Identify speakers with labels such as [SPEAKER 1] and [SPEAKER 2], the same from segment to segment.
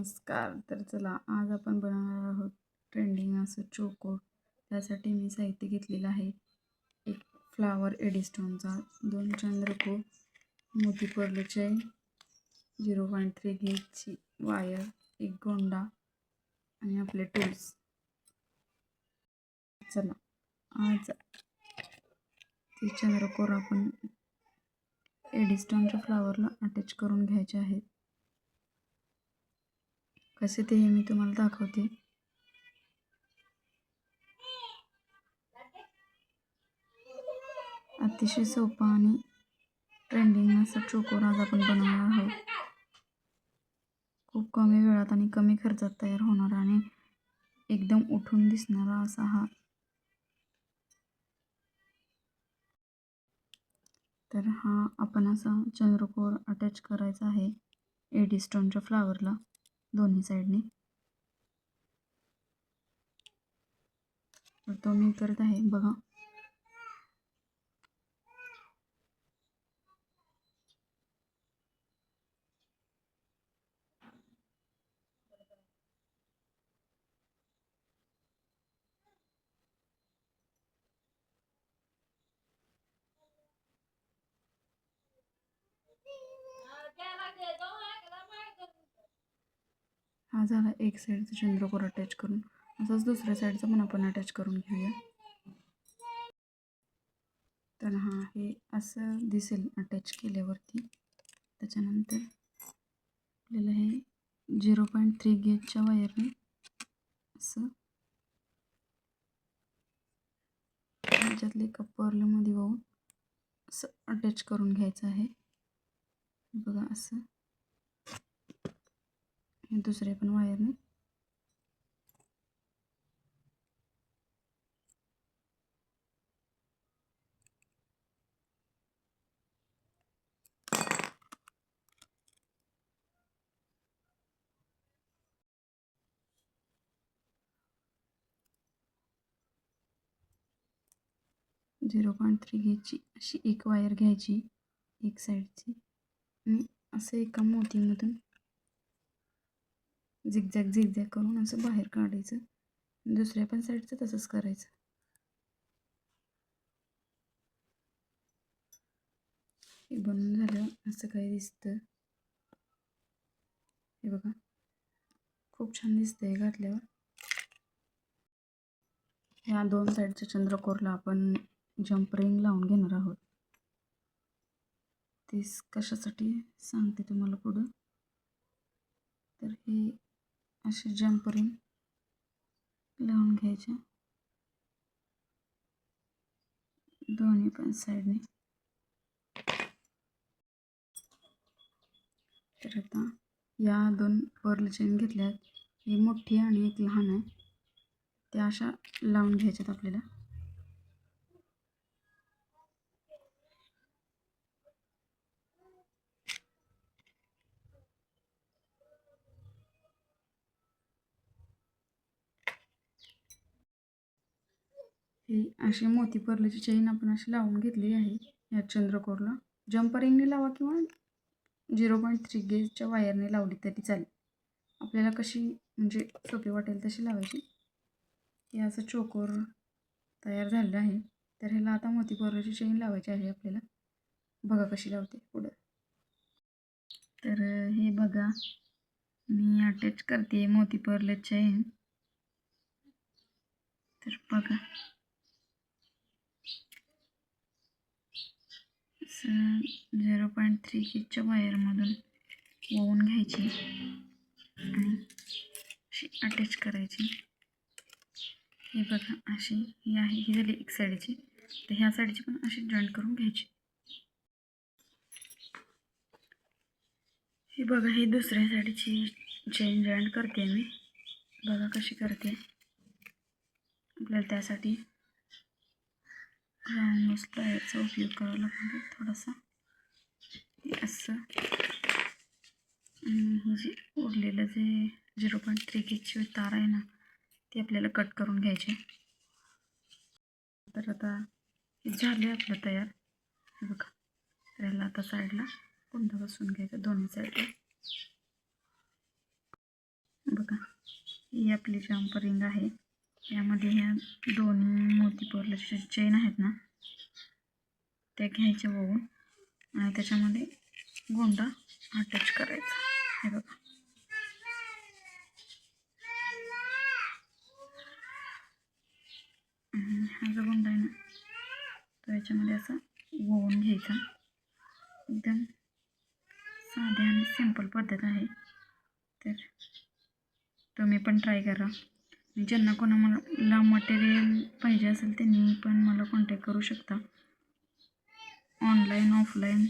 [SPEAKER 1] नमस्कार. तर चला आज आपण बनवणार आहोत ट्रेंडिंग असं चोकोर. त्यासाठी मी साहित्य घेतलेलं आहे. एक फ्लावर एडीस्टोनचा, 2 चंद्रकोर, मोती पर्ल चैन, 0.3 गेजची वायर, एक गोंडा आणि आपले टूल्स. चला आज ते चंद्रकोर आपण एडीस्टोनच्या फ्लावरला अटॅच करून घ्यायचे आहेत. कसे ते मी तुम्हाला दाखवते. अतिशय सोपा आणि ट्रेंडिंग असा चोकोर आज आपण बनवणार आहोत. खूप कमी वेळात आणि कमी खर्चात तयार होणार आणि एकदम उठून दिसणारा असा हा. तर हा आपण असा चंद्रकोर अटॅच करायचा आहे एडीस्टोनच्या फ्लावरला दोन्ही साईडने. तर तो मी करत आहे बघा. हा झाला एक साईडचा चंद्रकोर अटॅच करून. असंच दुसऱ्या साईडचा पण आपण अटॅच करून घेऊया. तर हा हे असं दिसेल अटॅच केल्यावरती. त्याच्यानंतर आपल्याला हे 0.3 गेजच्या वायरने असं ह्याच्यातले एका पर्लमध्ये वाहून असं अटॅच करून घ्यायचं आहे बघा. असं हे दुसऱ्या पण वायरने झिरो 0.3 गेजची अशी एक वायर घ्यायची एक साईडची आणि असं एका मोतीमधून झिगझॅग करून असं बाहेर काढायचं. दुसऱ्या पण साईडचं तसंच करायचं. हे बनवून झालं असं काही दिसतं हे बघा. खूप छान दिसतंय घातल्यावर. ह्या दोन साईडच्या चंद्रकोरला आपण जंप रिंग लावून घेणार आहोत. ते कशासाठी सांगते तुम्हाला पुढं. तर हे असे जंप रिंग लावून घ्यायचे दोन्ही पण साईडने. तर आता या 2 पर्ल चेन घेतल्यात. ही मोठी आणि एक लहान आहे. त्या अशा लावून घ्यायच्यात आपल्याला. ही अशी मोती पर्लची चेन आपण अशी लावून घेतली आहे या चंद्रकोरला. जंप रिंगने लावा किंवा 0.3 गेजच्या वायरने लावली तरी चालेल. आपल्याला कशी म्हणजे सोपी वाटेल तशी लावायची. हे असं चोकोर तयार झालेलं आहे. तर ह्याला आता मोती पर्लची चेन लावायची आहे आपल्याला. बघा कशी लावते पुढं. तर हे बघा मी अटॅच करते मोती पर्ल चेन. तर बघा असं 0.3 गेजच्या वायरमधून ओवून घ्यायची आणि अशी अटॅच करायची. हे बघा अशी ही आहे. ही झाली एक साईडची. तर ह्या साईडची पण अशी जॉईंट करून घ्यायची. ही बघा ही दुसऱ्या साईडची चेन जॉईंट करते मी. बघा कशी करते. आपल्याला त्यासाठी राऊंड प्लायरचा उपयोग करावा लागतो थोडासा. असं हे जे उरलेलं जे 0.3 गेजची तार आहे ना ती आपल्याला कट करून घ्यायची. तर आता हे झाले आपलं तयार. हे बघा. तर ह्याला आता साईडला पुन्हा बसून घ्यायचं दोन्ही साईडला. ही आपली जम्पर रिंग आहे. यामध्ये ह्या दोन्ही मोती पर्लच्या चेन आहेत ना, त्या घ्यायच्या वळून आणि त्याच्यामध्ये गोंडा अटॅच करायचा. हे बघा, हा जो गोंडा आहे ना, तो याच्यामध्ये असा वळून घ्यायचा. एकदम साधी आणि सिंपल पद्धत आहे. तर तुम्ही पण ट्राय करा. ज्यांना कोणाला मटेरियल पाहिजे असेल त्यांनी पण मला कॉन्टॅक्ट करू शकता. ऑनलाईन ऑफलाईन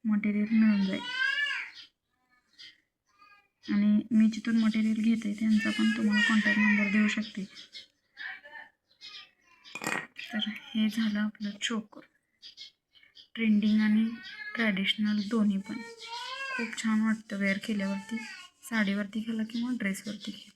[SPEAKER 1] मटेरियल मिळून जाईल. आणि मी जिथून मटेरियल घेते त्यांचा पण तुम्हाला कॉन्टॅक्ट नंबर देऊ शकते. तर हे झालं आपलं चोकर. ट्रेंडिंग आणि ट्रॅडिशनल दोन्ही पण खूप छान वाटतं वेअर केल्यावरती. साडीवरती घाला किंवा ड्रेसवरती घाला.